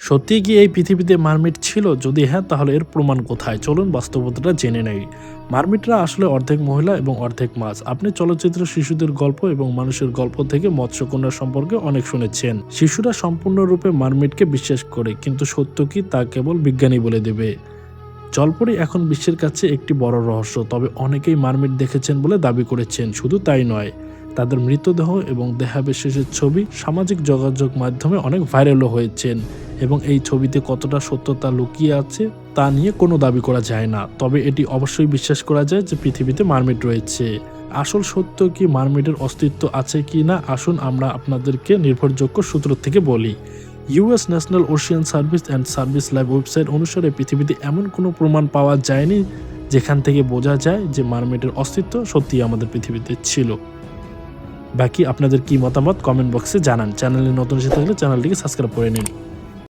সত্যিই কি এই পৃথিবীতে মারমিট ছিল? যদি হ্যাঁ, তাহলে এর প্রমাণ কোথায়? চলুন বাস্তবতাটা জেনে নেই। মারমিটরা আসলে অর্ধেক মহিলা এবং অর্ধেক মাছ। আপনি চলচ্চিত্র, শিশুদের গল্প এবং মানুষের গল্প থেকে মৎস্যকন্যা সম্পর্কে অনেক শুনেছেন। শিশুরা সম্পূর্ণরূপে মারমিটকে বিশ্বাস করে, কিন্তু সত্য কি তা কেবল বিজ্ঞানী বলে দেবে। জলপরি এখন বিশ্বের কাছে একটি বড় রহস্য, তবে অনেকেই মারমিট দেখেছেন বলে দাবি করেছেন। শুধু তাই নয়, তাদের মৃতদেহ এবং দেহাবশেষের ছবি সামাজিক যোগাযোগ মাধ্যমে অনেক ভাইরালও হয়েছেন, এবং এই ছবিতে কতটা সত্যতা লুকিয়ে আছে তা নিয়ে কোনো দাবি করা যায় না। তবে এটি অবশ্যই বিশ্বাস করা যায় যে পৃথিবীতে মারমিট রয়েছে। আসল সত্য কি মারমিটের অস্তিত্ব আছে কি না, আসুন আমরা আপনাদেরকে নির্ভরযোগ্য সূত্র থেকে বলি। US national Ocean service and service lab website অনুসারে পৃথিবীতে এমন কোনো প্রমাণ পাওয়া যায়নি যেখান থেকে বোঝা যায় যে মারমেডের অস্তিত্ব সত্যিই আমাদের পৃথিবীতে ছিল। বাকি আপনাদের কি মতামত কমেন্ট বক্সে জানান। চ্যানেলে নতুন এসে থাকলে চ্যানেলটিকে সাবস্ক্রাইব করে নিন।